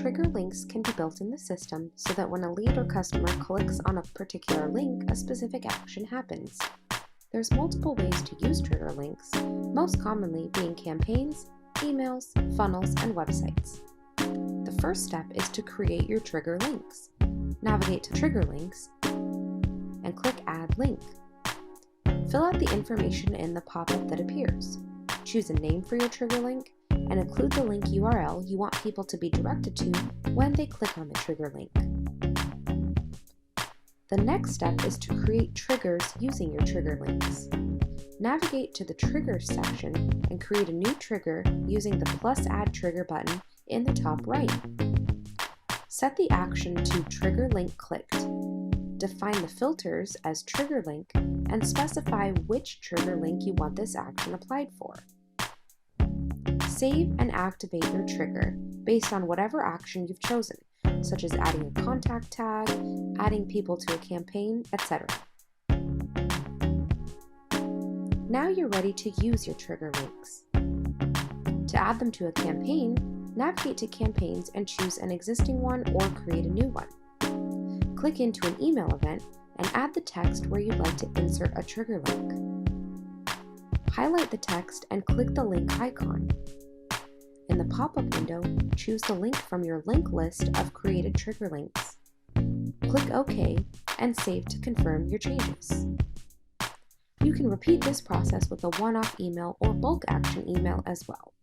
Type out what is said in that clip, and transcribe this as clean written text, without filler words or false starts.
Trigger links can be built in the system so that when a lead or customer clicks on a particular link, a specific action happens. There's multiple ways to use trigger links, most commonly being campaigns, emails, funnels, and websites. The first step is to create your trigger links. Navigate to Trigger Links and click Add Link. Fill out the information in the pop-up that appears. Choose a name for your trigger link and include the link URL you want people to be directed to when they click on the trigger link. The next step is to create triggers using your trigger links. Navigate to the Triggers section and create a new trigger using the +Add Trigger button in the top right. Set the action to Trigger Link Clicked. Define the filters as Trigger Link and specify which trigger link you want this action applied for. Save and activate your trigger based on whatever action you've chosen, such as adding a contact tag, adding people to a campaign, etc. Now you're ready to use your trigger links. To add them to a campaign, navigate to Campaigns and choose an existing one or create a new one. Click into an email event and add the text where you'd like to insert a trigger link. Highlight the text and click the link icon. In the pop-up window, choose the link from your link list of created trigger links. Click OK and save to confirm your changes. You can repeat this process with a one-off email or bulk action email as well.